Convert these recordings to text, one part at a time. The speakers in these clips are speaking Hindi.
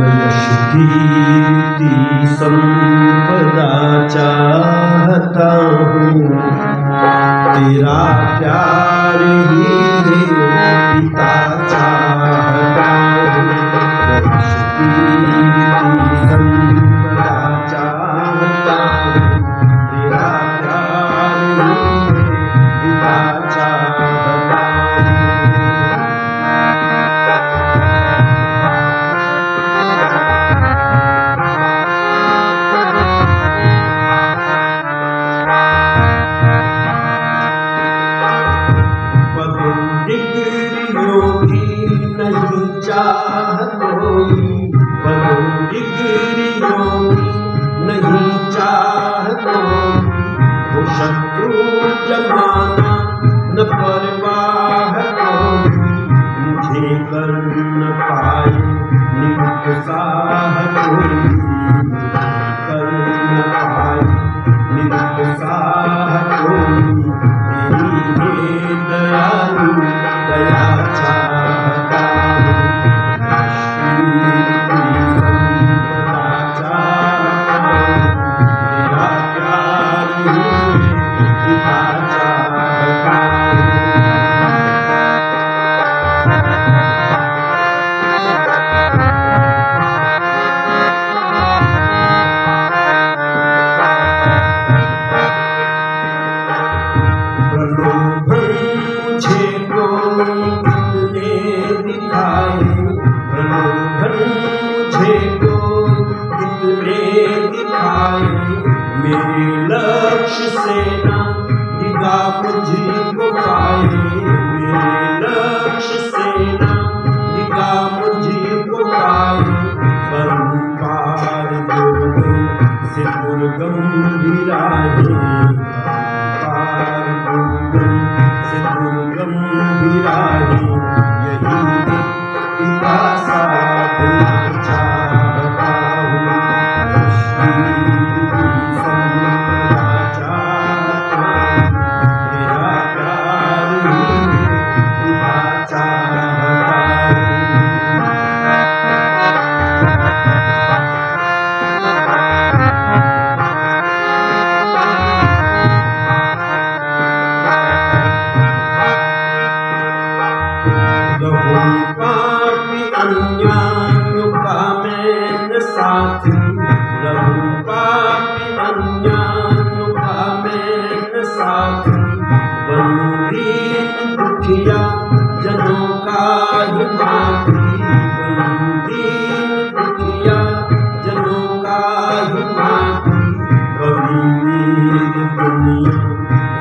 यश कीर्ति संपदा चाहता हूँ, तेरा प्यार ही है पिता चाहता हूँ। यश कीर्ति संपदा चाहता हूँ, तेरा प्यार ही है पिता चाहता हूँ। नहीं चाहत कोई बदो डिग्रियों की, नहीं चाहत कोई वो शत्रु जमाना न परवाह कोई, मुझे कर न पाए निरुत्साह कोई, कर न पाए निरुत्साह कोई। तेरी है दयालु दया चाहता हूँ, संपदा चाहता हूँ, तेरा प्यार ही पिता चाहता हूँ। प्रलोभन मुझे कोई कितने दिखाए, प्रलोभन मुझे कोई कितने दिखाए, मेरे लक्ष्य से ना डिगा मुझको पाए, मेरे लक्ष्य से ना डिगा मुझको पाए। परम्पार दुर्गम से दुर्गम भी राहें, पार दुर्गम से दुर्गम भी राहें, यही पिता साधना चाहता हूँ। यश कीर्ति संपदा चाहता हूँ, तेरा प्यार ही पिता चाहता हूँ। रहूं पापी अन्यायों का मैं न साथी, रहूं पापी अन्यायों का मैं न साथी, बनूं दीन दुखिया जनों का हिमाती, बनूं दीन दुखिया जनों का हिमाती। कभी वीर दुनिया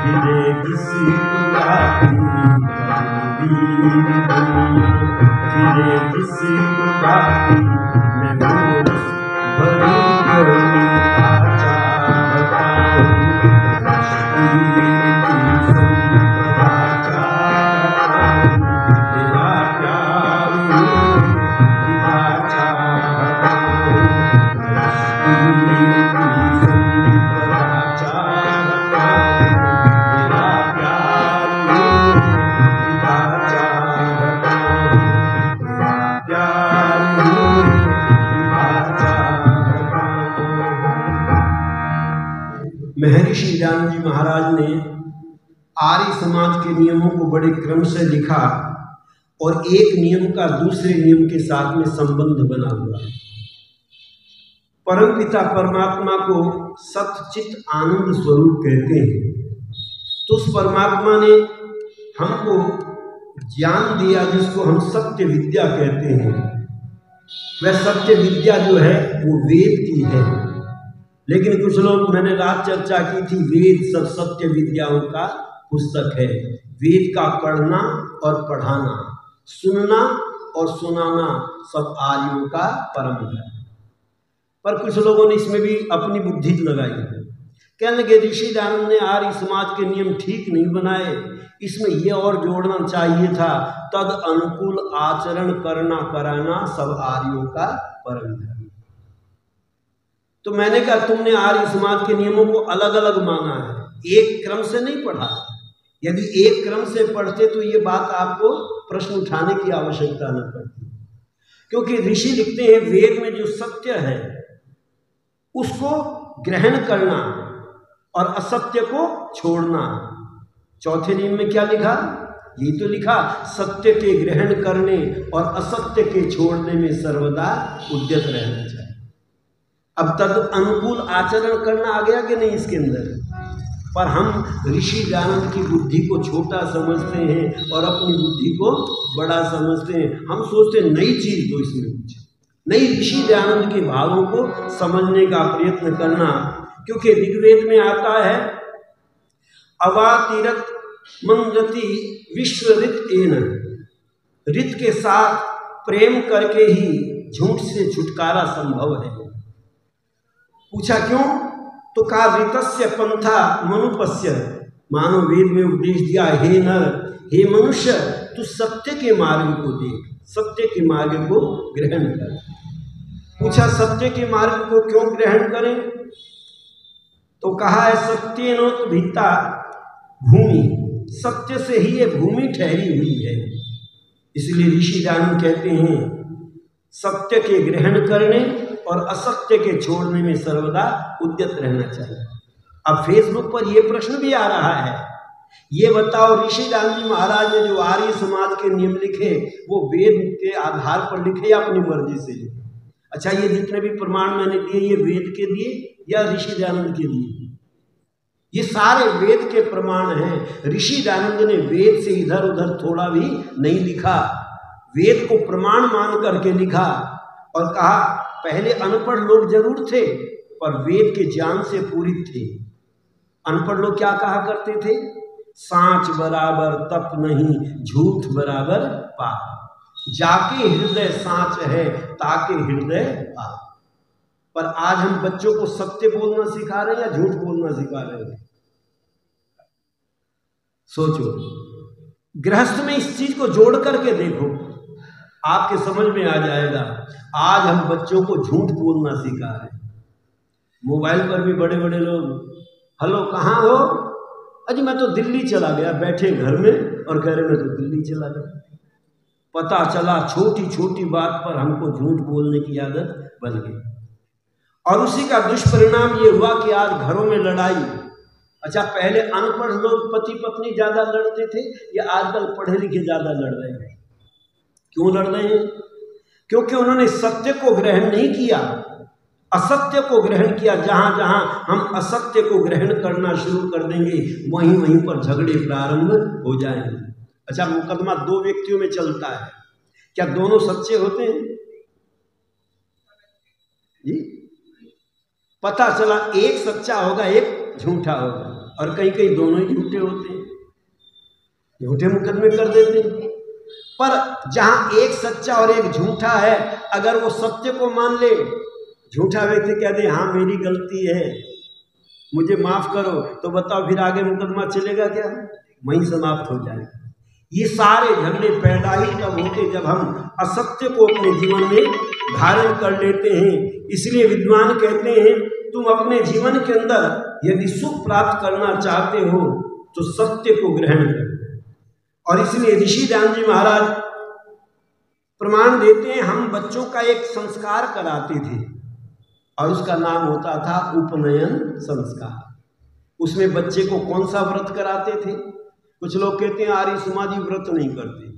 फिरे किसी की, वीर दुनिया फिरे किसी की, मैं मूर्ख भरी कविता चाहता हूँ। यश कीर्ति संपदा चाहता हूँ, तेरा प्यार ही पिता चाहता हूँ। यश कीर्ति संपदा चाहता हूँ, तेरा प्यार ही पिता चाहता हूँ, तेरा प्यार ही पिता चाहता हूँ। महर्षि ज्ञान जी महाराज ने आर्य समाज के नियमों को बड़े क्रम से लिखा और एक नियम का दूसरे नियम के साथ में संबंध बना हुआ। परमपिता परमात्मा को सच्चित आनंद स्वरूप कहते हैं, तो उस परमात्मा ने हमको ज्ञान दिया जिसको हम सत्य विद्या कहते हैं। वह सत्य विद्या जो है वो वेद की है, लेकिन कुछ लोग, मैंने रात चर्चा की थी, वेद सब सत्य विद्याओं का पुस्तक है। वेद का पढ़ना और पढ़ाना, सुनना और सुनाना सब आर्यों का परम है। पर कुछ लोगों ने इसमें भी अपनी बुद्धि लगाई, कहने लगे ऋषि दयानंद ने आर्य समाज के नियम ठीक नहीं बनाए, इसमें यह और जोड़ना चाहिए था, तद अनुकूल आचरण करना कराना सब आर्यों का परम धर्म। तो मैंने कहा तुमने आर्य समाज के नियमों को अलग अलग माना है, एक क्रम से नहीं पढ़ा। यदि एक क्रम से पढ़ते तो ये बात आपको प्रश्न उठाने की आवश्यकता न पड़ती। क्योंकि ऋषि लिखते हैं वेद में जो सत्य है उसको ग्रहण करना और असत्य को छोड़ना। चौथे नियम में क्या लिखा? यही तो लिखा, सत्य के ग्रहण करने और असत्य के छोड़ने में सर्वदा उद्यत रहना चाहिए। अब तद अनुकूल आचरण करना आ गया कि नहीं इसके अंदर? पर हम ऋषि दयानंद की बुद्धि को छोटा समझते हैं और अपनी बुद्धि को बड़ा समझते हैं। हम सोचते हैं नई चीज तो इसमें कुछ नई, ऋषि दयानंद के भावों को समझने का प्रयत्न करना। क्योंकि ऋग्वेद में आता है अवातिरत मंदति विश्वरित एन, रित के साथ प्रेम करके ही झूठ से छुटकारा संभव है। पूछा क्यों? तो कहा ऋतस्य पंथा मनुपस्य, मानो वेद में उपदेश दिया, हे नर, हे मनुष्य, तू सत्य के मार्ग को देख, सत्य के मार्ग को ग्रहण कर। पूछा सत्य के मार्ग को क्यों ग्रहण करें? तो कहा है सत्यनोत्भिता भूमि, सत्य से ही ये भूमि ठहरी हुई है। इसलिए ऋषि दयानंद कहते हैं सत्य के ग्रहण करने और असत्य के छोड़ने में सर्वदा उद्यत रहना चाहिए। अब फेसबुक पर यह प्रश्न भी आ रहा है, ये बताओ ऋषि दयानंद जी महाराज ने जो आर्य समाज के नियम लिखे वो वेद के आधार पर लिखे या अपनी मर्जी से लिखे? अच्छा, ये जितने भी प्रमाण मैंने दिए ये वेद के दिए या ऋषि दयानंद के दिए? ये सारे वेद के प्रमाण हैं। ऋषि दयानंद ने वेद से इधर उधर थोड़ा भी नहीं लिखा, वेद को प्रमाण मान करके लिखा और कहा पहले अनपढ़ लोग जरूर थे पर वेद के ज्ञान से पूरित थे। अनपढ़ लोग क्या कहा करते थे? सांच बराबर तप नहीं, झूठ बराबर पाप, जाके हृदय सांच है ताके हृदय पाप। पर आज हम बच्चों को सत्य बोलना सिखा रहे हैं या झूठ बोलना सिखा रहे हैं? सोचो, गृहस्थ में इस चीज को जोड़ करके देखो, आपके समझ में आ जाएगा। आज हम बच्चों को झूठ बोलना सिखा रहे हैं। मोबाइल पर भी बड़े बड़े लोग, हेलो कहाँ हो? अजी मैं तो दिल्ली चला गया, बैठे घर में और कह रहे मैं तो दिल्ली चला गया। पता चला छोटी छोटी बात पर हमको झूठ बोलने की आदत बन गई और उसी का दुष्परिणाम ये हुआ कि आज घरों में लड़ाई। अच्छा, पहले अनपढ़ लोग पति पत्नी ज्यादा लड़ते थे या आजकल पढ़े लिखे ज्यादा लड़ रहे हैं? क्यों लड़ रहे हैं? क्योंकि उन्होंने सत्य को ग्रहण नहीं किया, असत्य को ग्रहण किया। जहां जहां हम असत्य को ग्रहण करना शुरू कर देंगे वहीं वहीं पर झगड़े प्रारंभ हो जाएंगे। अच्छा, मुकदमा दो व्यक्तियों में चलता है, क्या दोनों सच्चे होते हैं? जी, पता चला एक सच्चा होगा एक झूठा होगा और कहीं कहीं दोनों ही झूठे होते हैं, झूठे मुकदमे कर देते हैं। पर जहां एक सच्चा और एक झूठा है, अगर वो सत्य को मान ले, झूठा व्यक्ति कह दे हाँ मेरी गलती है मुझे माफ करो, तो बताओ फिर आगे मुकदमा चलेगा क्या? वहीं समाप्त हो जाएगा। ये सारे झगड़े पैदा ही तब होते जब हम असत्य को अपने जीवन में धारण कर लेते हैं। इसलिए विद्वान कहते हैं तुम अपने जीवन के अंदर यदि सुख प्राप्त करना चाहते हो तो सत्य को ग्रहण करो। और इसलिए ऋषि दयानंद जी महाराज प्रमाण देते हैं, हम बच्चों का एक संस्कार कराते थे और उसका नाम होता था उपनयन संस्कार। उसमें बच्चे को कौन सा व्रत कराते थे? कुछ लोग कहते हैं आर्य समाजी व्रत नहीं करते,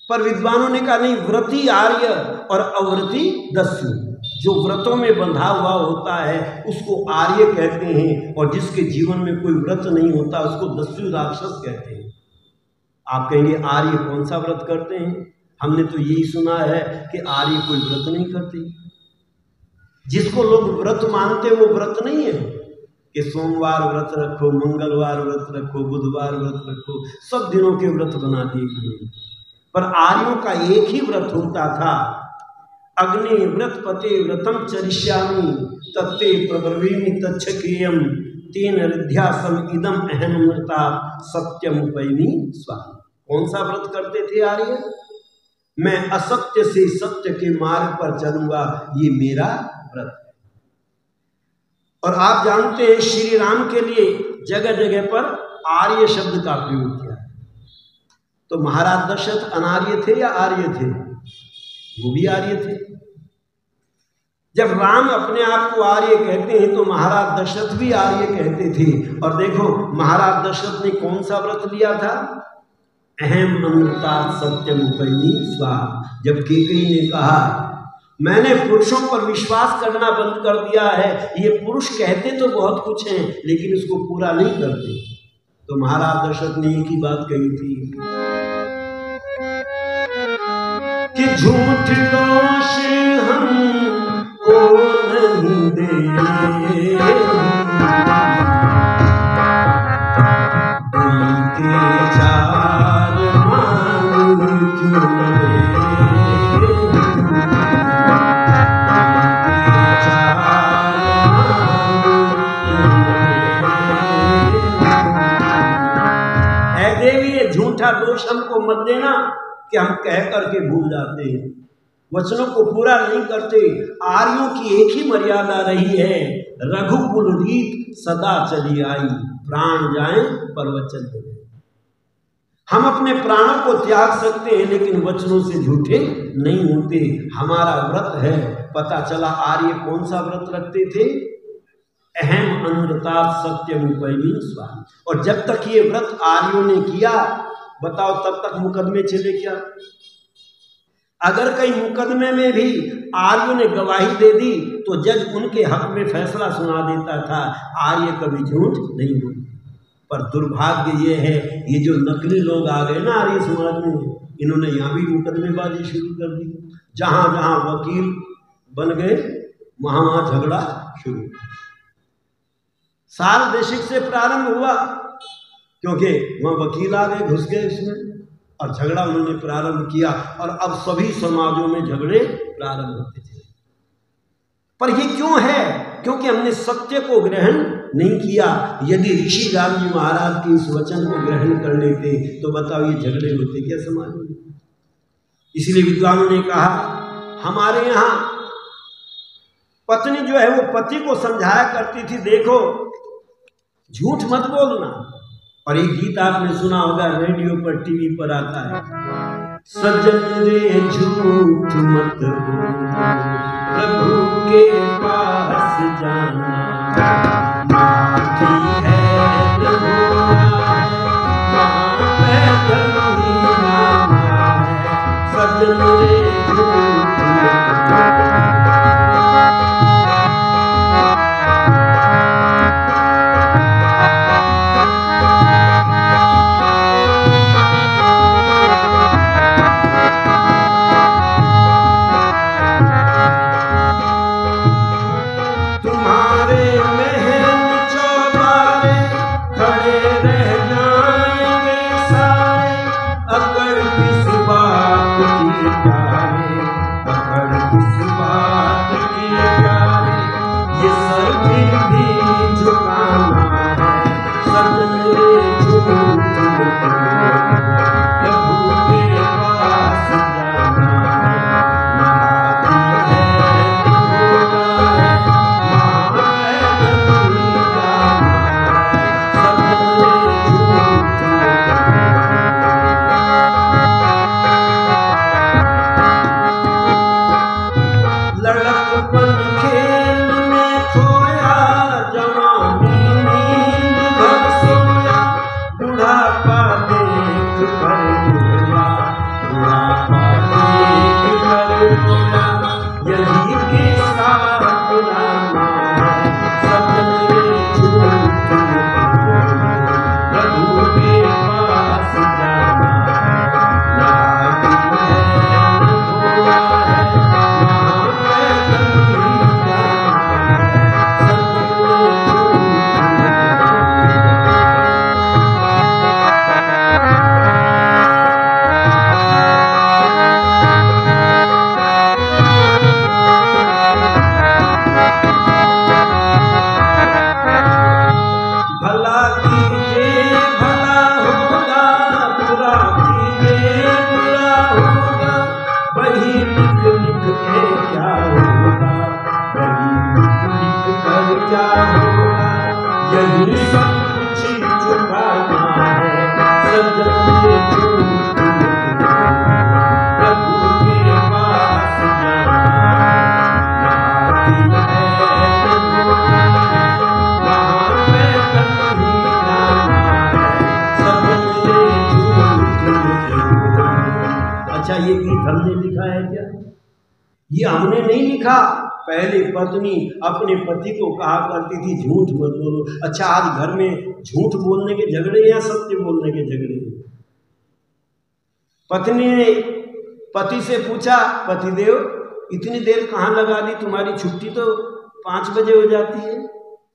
पर विद्वानों ने कहा नहीं, व्रती आर्य और अव्रती दस्यु। जो व्रतों में बंधा हुआ होता है उसको आर्य कहते हैं और जिसके जीवन में कोई व्रत नहीं होता उसको दस्यु राक्षस कहते हैं। आप कहेंगे आर्य कौन सा व्रत करते हैं? हमने तो यही सुना है कि आर्य कोई व्रत नहीं करते। जिसको लोग व्रत मानते वो व्रत नहीं है कि सोमवार व्रत रखो, मंगलवार व्रत रखो, बुधवार व्रत रखो, सब दिनों के व्रत बना दिए गए। पर आर्यों का एक ही व्रत होता था, अग्नि व्रत पते व्रतम चरिष्यामि तत्ते प्रब्रवीमि तच्छकेयम तेन रिध्यासम इदम अहमृता सत्यमुपैमि स्वाहा। कौन सा व्रत करते थे आर्य? मैं असत्य से सत्य के मार्ग पर चलूंगा, ये मेरा व्रत है। और आप जानते हैं श्री राम के लिए जगह जगह पर आर्य शब्द का प्रयोग किया। तो महाराज दशरथ अनार्य थे या आर्य थे? वो भी आर्य थे। जब राम अपने आप को आर्य कहते हैं तो महाराज दशरथ भी आर्य कहते थे। और देखो महाराज दशरथ ने कौन सा व्रत लिया था? अहम अमृतात् सत्यम उपैमि स्वाहा। जब कैकेयी ने कहा मैंने पुरुषों पर विश्वास करना बंद कर दिया है, ये पुरुष कहते तो बहुत कुछ हैं लेकिन उसको पूरा नहीं करते, तो महाराज दशरथ ने एक ही बात कही थी कि झूठ दोष हमको नहीं देंगे, उनके चार मान क्यों न झूठा दोष हमको मत देना कि हम कह करके भूल जाते हैं, वचनों को पूरा नहीं करते। आर्यों की एक ही मर्यादा रही है, रघुकुल रीत सदा चली आई, प्राण जाएं पर वचन दें। हम अपने प्राणों को त्याग सकते हैं लेकिन वचनों से झूठे नहीं होते। हमारा व्रत है, पता चला आर्य कौन सा व्रत रखते थे? अहम अनृतात् सत्यम उपैमि स्वाहा। और जब तक ये व्रत आर्यों ने किया, बताओ तब तक मुकदमे चले क्या? अगर कई मुकदमे में भी आर्यों ने गवाही दे दी तो जज उनके हक में फैसला सुना देता था, आर्य कभी झूठ नहीं बोलते। पर दुर्भाग्य ये है, ये जो नकली लोग आ गए ना आर्य समाज में, इन्होंने यहाँ भी मुकदमेबाजी शुरू कर दी। जहां जहां वकील बन गए वहां वहां झगड़ा शुरू। सार्वदेशिक से प्रारंभ हुआ क्योंकि वहां वकील आ गए, घुस गए इसमें और झगड़ा उन्होंने प्रारंभ किया। और अब सभी समाजों में झगड़े प्रारंभ होते थे। पर ये क्यों है? क्योंकि हमने सत्य को ग्रहण नहीं किया। यदि ऋषि राम जी महाराज के इस वचन को ग्रहण कर लेते तो बताओ ये झगड़े होते क्या समाज में? इसलिए विद्वानों ने कहा, हमारे यहाँ पत्नी जो है वो पति को समझाया करती थी, देखो झूठ मत बोलना। और एक गीत आपने सुना होगा, रेडियो पर टीवी पर आता है, सजन रे झूठ मत बोलना, प्रभु के पास जाना, माटी है सजन रे झूठ प्रभु के पास ये गीत हमने लिखा है क्या? ये हमने नहीं लिखा। पहले पत्नी अपने पति को कहा करती थी झूठ मत बोलो। अच्छा, आज घर में झूठ बोलने के झगड़े या सत्य बोलने के झगड़े? पत्नी ने पति से पूछा, पतिदेव इतनी देर कहाँ लगा दी? तुम्हारी छुट्टी तो 5 बजे हो जाती है,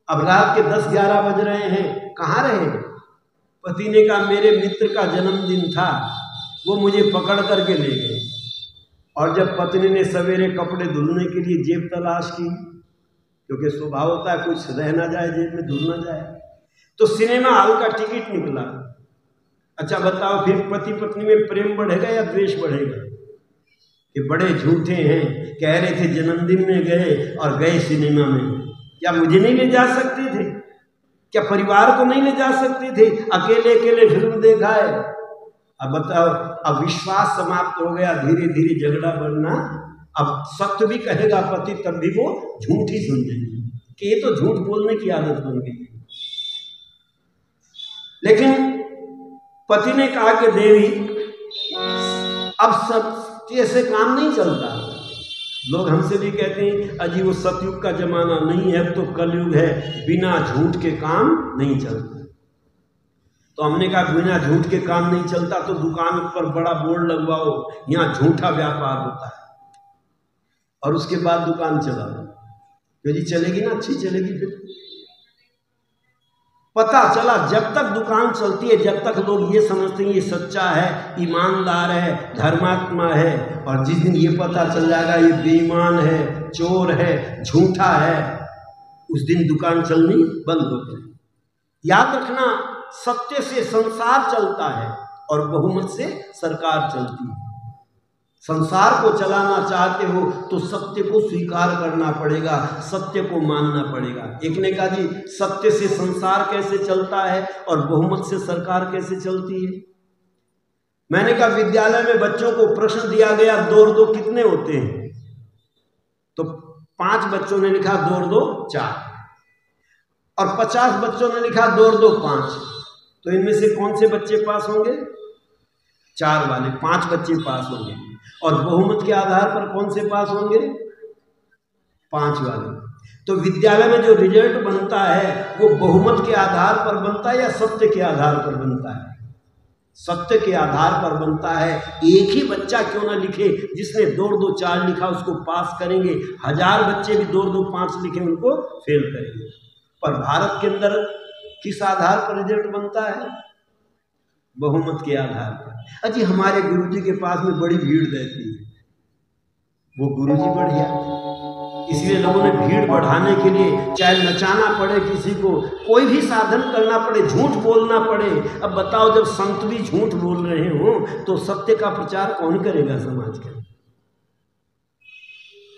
अब रात के 10-11 बज रहे हैं, कहाँ रहे? पति ने कहा मेरे मित्र का जन्मदिन था, वो मुझे पकड़ करके ले गए। और जब पत्नी ने सवेरे कपड़े धुलने के लिए जेब तलाश की, क्योंकि स्वभाव होता है कुछ रह ना जाए जेब में, धुल ना जाए, तो सिनेमा हॉल का टिकट निकला। अच्छा बताओ, फिर पति पत्नी में प्रेम बढ़ेगा या द्वेष बढ़ेगा? कि बड़े झूठे हैं, कह रहे थे जन्मदिन में गए और गए सिनेमा में। क्या मुझे नहीं ले जा सकते थे? क्या परिवार को नहीं ले जा सकते थे? अकेले अकेले फिल्म देखा है। अब बताओ, अब विश्वास समाप्त हो गया, धीरे धीरे झगड़ा बढ़ना। अब सत्य भी कहेगा पति, तब भी वो झूठ ही समझेंगे कि ये तो झूठ बोलने की आदत बन गई। लेकिन पति ने कहा कि देवी अब सत्य से काम नहीं चलता। लोग हमसे भी कहते हैं अजी वो सतयुग का जमाना नहीं है, अब तो कलयुग है, बिना झूठ के काम नहीं चलता। तो हमने कहा बिना झूठ के काम नहीं चलता तो दुकान पर बड़ा बोर्ड लगवाओ, यहाँ झूठा व्यापार होता है, और उसके बाद दुकान चलाओ। तो जी चलेगी ना, अच्छी चलेगी। फिर पता चला जब तक दुकान चलती है, जब तक लोग ये समझते हैं ये सच्चा है, ईमानदार है, धर्मात्मा है, और जिस दिन ये पता चल जाएगा ये बेईमान है, चोर है, झूठा है, उस दिन दुकान चलनी बंद हो जाए। याद रखना, सत्य से संसार चलता है और बहुमत से सरकार चलती है। संसार को चलाना चाहते हो तो सत्य को स्वीकार करना पड़ेगा, सत्य को मानना पड़ेगा। एक ने कहा जी सत्य से संसार कैसे चलता है और बहुमत से सरकार कैसे चलती है? मैंने कहा विद्यालय में बच्चों को प्रश्न दिया गया 2 और 2 कितने होते हैं? तो 5 बच्चों ने लिखा 2 और 2 4, और 50 बच्चों ने लिखा 2 और 2 5। तो इनमें से कौन से बच्चे पास होंगे? 4 वाले, 5 बच्चे पास होंगे। और बहुमत के आधार पर कौन से पास होंगे? 5 वाले। तो विद्यालय में जो रिजल्ट बनता है वो बहुमत के आधार पर बनता है या सत्य के आधार पर बनता है? सत्य के आधार पर बनता है। एक ही बच्चा क्यों ना लिखे, जिसने 2 और 2 4 लिखा उसको पास करेंगे, 1000 बच्चे भी 2 और 2 5 लिखे उनको फेल करेंगे। पर भारत के अंदर किस आधार पर रिजल्ट बनता है? बहुमत के आधार पर। अजी हमारे गुरुजी के पास में बड़ी भीड़ रहती है, वो गुरुजी बढ़िया, इसलिए लोगों ने भीड़ बढ़ाने के लिए चाहे नचाना पड़े किसी को, कोई भी साधन करना पड़े, झूठ बोलना पड़े। अब बताओ जब संत भी झूठ बोल रहे हो तो सत्य का प्रचार कौन करेगा समाज का?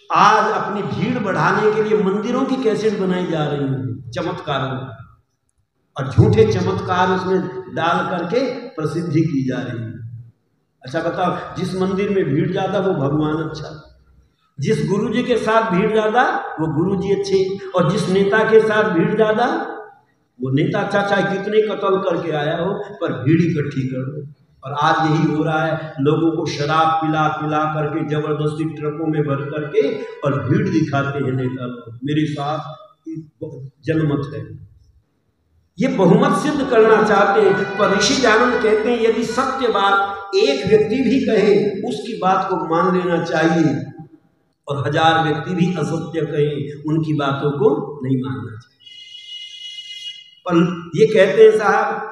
आज अपनी भीड़ बढ़ाने के लिए मंदिरों की कैसेट बनाई जा रही है चमत्कारों, और झूठे चमत्कार उसमें डाल करके प्रसिद्धि की जा रही है। अच्छा बताओ, जिस मंदिर में भीड़ ज्यादा वो भगवान अच्छा, जिस गुरुजी के साथ भीड़ ज्यादा वो गुरुजी अच्छे, और जिस नेता के साथ भीड़ ज्यादा वो नेता अच्छा, चाहे कितने कत्ल करके आया हो पर भीड़ इकट्ठी कर दो। और आज यही हो रहा है, लोगों को शराब पिला पिला करके जबरदस्ती ट्रकों में भर करके और भीड़ दिखाते हैं नेता लोग, मेरे साथ जनमत है। ये बहुमत सिद्ध करना चाहते हैं। पर ऋषि जानंद कहते हैं यदि सत्य बात एक व्यक्ति भी कहे उसकी बात को मान लेना चाहिए, और 1000 व्यक्ति भी असत्य कहें उनकी बातों को नहीं मानना चाहिए। पर ये कहते हैं साहब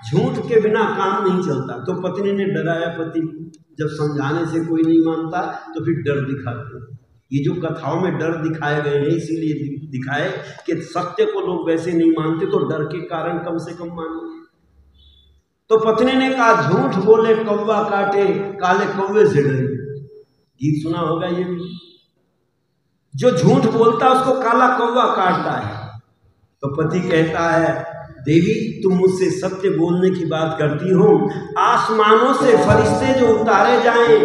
झूठ के बिना काम नहीं चलता। तो पत्नी ने डराया पति को, जब समझाने से कोई नहीं मानता तो फिर डर दिखाते हैं। ये जो कथाओं में डर दिखाए गए हैं इसीलिए दिखाए कि सत्य को लोग वैसे नहीं मानते तो डर के कारण कम से कम मानेंगे। तो पत्नी ने कहा झूठ बोले कौवा काटे, काले कौवे से डरे। गीत सुना होगा ये भी, जो झूठ बोलता है उसको काला कौवा काटता है। तो पति कहता है देवी तुम मुझसे सत्य बोलने की बात करती हो, आसमानों से फरिश्ते जो उतारे जाएं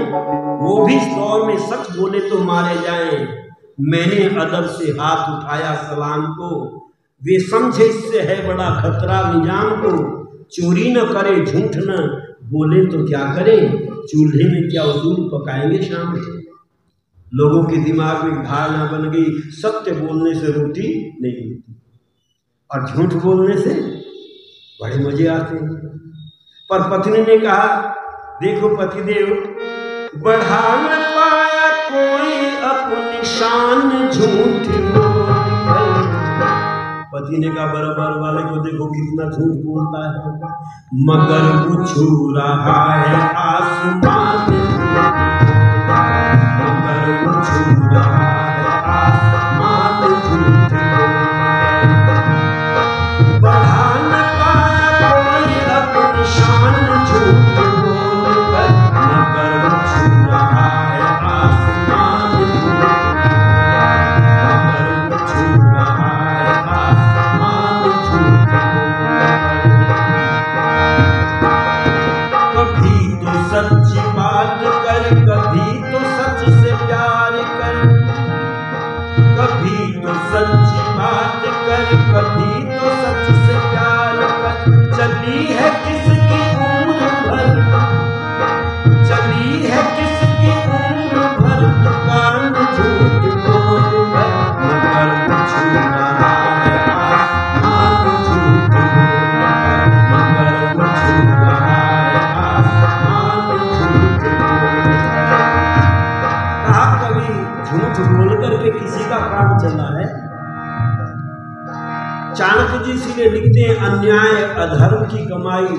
वो भी इस दौर में सच बोले तो मारे जाएं। मैंने अदब से हाथ उठाया सलाम को, वे समझे इससे है बड़ा खतरा निजाम को। चोरी न करे झूठ न बोले तो क्या करें, चूल्हे में क्या उसूल पकाएंगे शाम में। लोगों के दिमाग में धारणा बन गई सत्य बोलने से रोटी नहीं मिलती और झूठ बोलने से बड़े मजे आते हैं। पर पत्नी ने कहा, देखो पतिदेव, बढ़ा न पाया कोई अपनी शान झूठ बोल। पति ने कहा, बराबर वाले को देखो कितना झूठ बोलता है, मगर वो छू रहा है आसमान, मगर वो छू रहा है आसमान झूठ बोल। बढ़ा न पाया कोई अपनी शान झूठ बोल कर, मगर वो छू रहा है आसमान झूठ बोल, मगर वो छू रहा है आसमान झूठ बोल। कभी तो सच्ची बात कर, कभी तो सच से प्यार कर, कभी तो सच्ची बात कर, कभी तो सच से प्यार कर। चली है किसकी उम्र भर, चली है किसकी उम्र भर दुकान झूठ बोल कर, मगर वो छू रहा है आसमान झूठ बोल कर, मगर वो छू रहा है आसमान झूठ बोल कर। कहा कभी झूठ बोल करके किसी का काम चला है। चाणक्य जी इसलिए लिखते हैं, अन्याय अधर्म की कमाई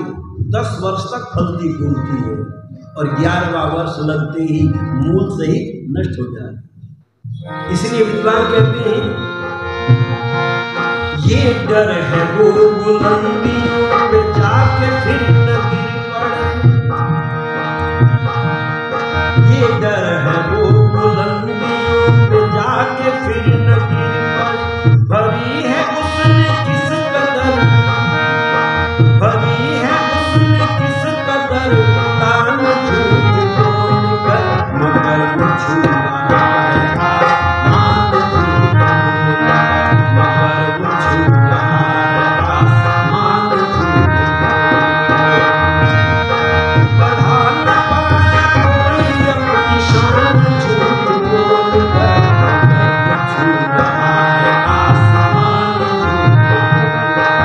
10 वर्ष तक फलती फूलती है और 11वां वर्ष लगते ही मूल सहित नष्ट हो जाता है। इसलिए विद्वान कहते हैं, ये डर है वो बुलंदियों पे जाके फिर न गिर पड़े, ये डर है वो बुलंदियों पे जाके फिर न गिर पड़े। भरी है उसने किस कदर, भरी है उसने किस कदर दान झूठ बोल कर, मगर वो छू रहा है आसमान झूठ बोल कर, मगर वो छू रहा है आसमान झूठ बोल कर। बढ़ा न पाया कोई अपनी शान झूठ बोल कर, मगर वो छू रहा है आसमान झूठ बोल कर,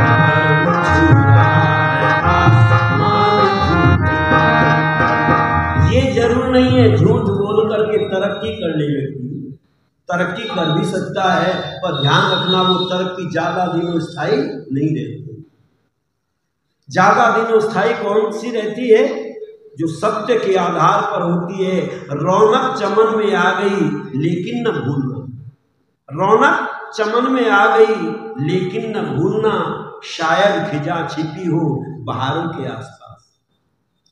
मगर वो छू रहा है आसमान झूठ बोल कर। ये जरूर नहीं है झूठ बोल करके तरक्की कर ले व्यक्ति, तरक्की कर भी सकता है, पर ध्यान रखना वो तरक्की ज्यादा दिनों स्थायी नहीं रहती। ज्यादा दिनों स्थायी कौन सी रहती है? जो सत्य के आधार पर होती है। रौनक चमन में आ गई लेकिन न भूलना, रौनक चमन में आ गई लेकिन न भूलना, शायद खिजा छिपी हो बहारों के आसपास।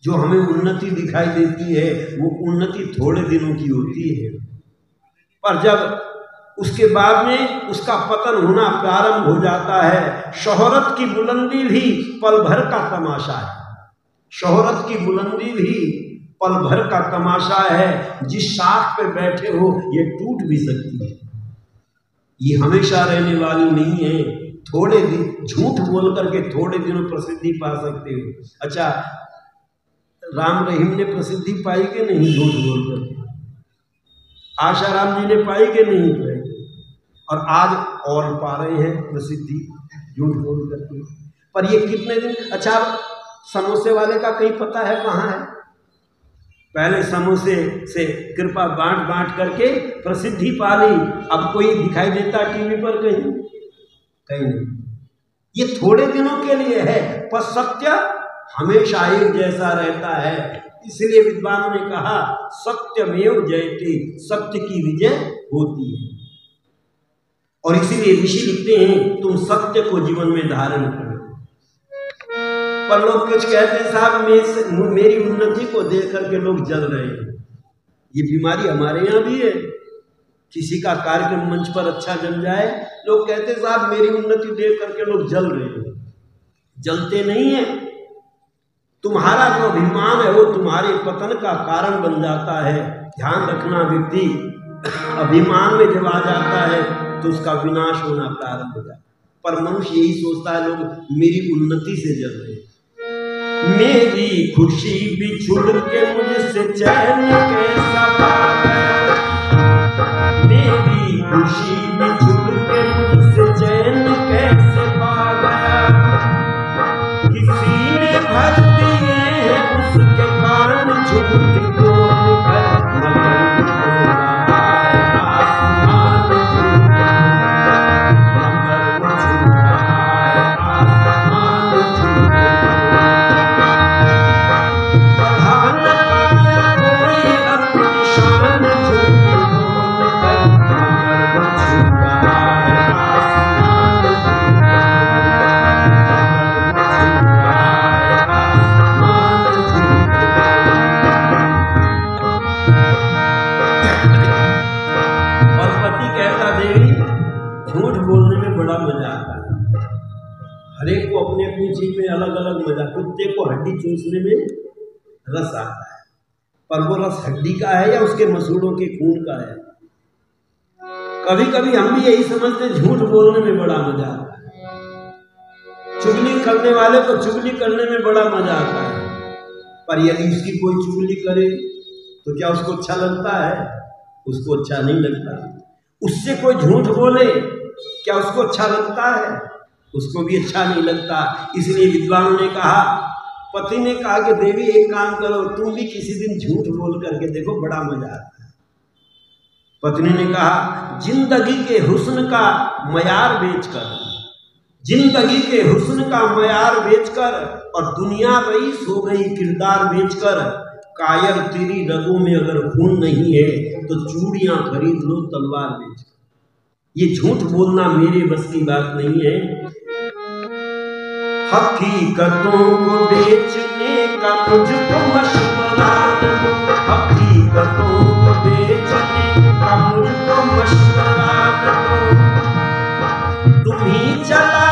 जो हमें उन्नति दिखाई देती है वो उन्नति थोड़े दिनों की होती है, पर जब उसके बाद में उसका पतन होना प्रारंभ हो जाता है। शोहरत की बुलंदी भी पल भर का तमाशा है, शोहरत की बुलंदी भी पल भर का तमाशा है। जिस शाख पे बैठे हो ये टूट भी सकती है, ये हमेशा रहने वाली नहीं है। थोड़े दिन झूठ बोल करके थोड़े दिनों प्रसिद्धि पा सकते हो। अच्छा, राम रहीम ने प्रसिद्धि पाई कि नहीं झूठ बोल करके? आशाराम जी ने पाई कि नहीं पाई? और आज और पा रहे हैं प्रसिद्धि झूठ बोल करके। पर ये कितने दिन? अच्छा, समोसे वाले का कहीं पता है कहाँ है? पहले समोसे से कृपा बांट बांट करके प्रसिद्धि पा ली, अब कोई दिखाई देता टीवी पर कहीं? कहीं नहीं। ये थोड़े दिनों के लिए है, पर सत्य हमेशा एक जैसा रहता है। इसलिए विद्वानों ने कहा सत्यमेव जयते, सत्य की विजय होती है। और इसीलिए ऋषि लिखते हैं तुम सत्य को जीवन में धारण करो। पर लोग कुछ कहते हैं साहब मेरी उन्नति को देख करके लोग जल रहे हैं। ये बीमारी हमारे यहाँ भी है। किसी का कार्यक्रम मंच पर अच्छा जम जाए, लोग कहते हैं साहब मेरी उन्नति देख करके लोग जल रहे हैं। जलते नहीं है, तुम्हारा जो अभिमान है वो तुम्हारे पतन का कारण बन जाता है। ध्यान रखना, व्यक्ति अभिमान में जब आ जाता है तो उसका विनाश होना प्रारंभ हो जाता है। पर मनुष्य यही सोचता है लोग मेरी उन्नति से जल रहे हैं। मेरी खुशी बिछुड़ के मुझसे चैन कैसा पा गया, मेरी खुशी बिछुड़ के मुझसे चैन कैसे पा गया। किसी ने भर दिए हैं उसके कान झूठ बोल कर, मगर बोल रहा है आसमान झूठ, मगर वो झूठ रहा है आसमान झूठ। बढ़ा न पाया कोई अपनी शान झूठ बोल कर, मगर वो झूठ रहा है आसमान झूठ, मगर वो झूठ रहा है आसमान झूठ। और पति कहता देवी झूठ बोलने में बड़ा मजा आता है। हर एक को अपनी अपनी चीज में अलग अलग मजा। कुत्ते को हड्डी चूसने में रस आता है, पर वो रस हड्डी का है या उसके मसूड़ों के खून का है। कभी कभी हम भी यही समझते झूठ बोलने में बड़ा मजा आता है। चुगली करने वाले को चुगली करने में बड़ा मजा आता है, पर यदि उसकी कोई चुगली करे तो क्या उसको अच्छा लगता है? उसको अच्छा नहीं लगता। उससे कोई झूठ बोले क्या उसको अच्छा लगता है? उसको भी अच्छा नहीं लगता। इसलिए विद्वानों ने कहा, पति ने कहा कि देवी एक काम करो, तुम भी किसी दिन झूठ बोल करके देखो, बड़ा मजा आता है। पत्नी ने कहा, जिंदगी के हुस्न का मयार बेचकर, जिंदगी के हुस्न का मयार बेचकर और दुनिया रईस हो गई किरदार बेचकर, कायर तेरी रगों में अगर खून नहीं है तो चूड़ियां खरीद लो तलवार बेचकर। ये झूठ बोलना मेरे बस की बात नहीं है। हकीकतों को बेचने का मुझको मशवरा दो, हकीकतों को बेचने का मुझको मशवरा दो। तुम ही चला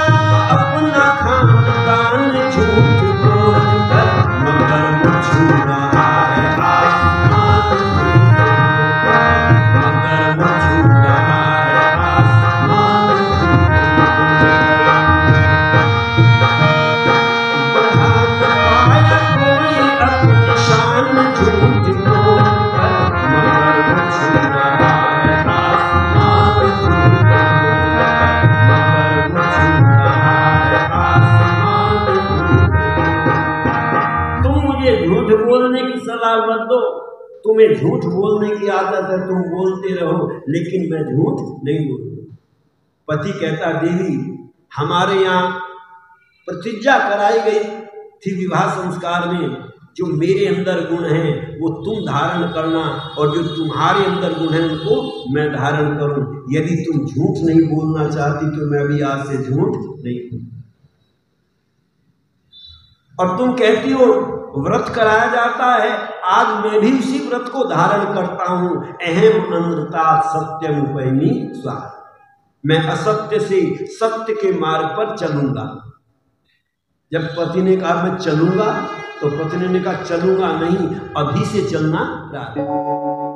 अपना खानदान झूठ बोल कर, मगर वो झूठ रहा है आसमान झूठ, मगर वो झूठ रहा है आसमान झूठ। बढ़ा न पाया कोई अपनी शान झूठ बोल कर, मगर वो झूठ रहा है आसमान झूठ, मगर वो झूठ रहा है आसमान झूठ। तुम मुझे झूठ बोलने की सलाह मत दो। तुम्हें झूठ बोलने की आदत है, तुम बोलते रहो, लेकिन मैं झूठ नहीं बोलूंगा। पति कहता, देवी हमारे यहाँ प्रतिज्ञा कराई गई थी विवाह संस्कार में, जो मेरे अंदर गुण हैं वो तुम धारण करना, और जो तुम्हारे अंदर गुण हैं उनको मैं धारण करूं। यदि तुम झूठ नहीं बोलना चाहती तो मैं भी आज से झूठ नहीं बोलूंगा। और तुम कहती हो व्रत कराया जाता है, आज मैं भी उसी व्रत को धारण करता हूं। अहम अनृता सत्यम उपैमी स्वाहा, मैं असत्य से सत्य के मार्ग पर चलूंगा। जब पति ने कहा मैं चलूंगा, तो पत्नी ने कहा चलूंगा नहीं, अभी से चलना प्रारंभ।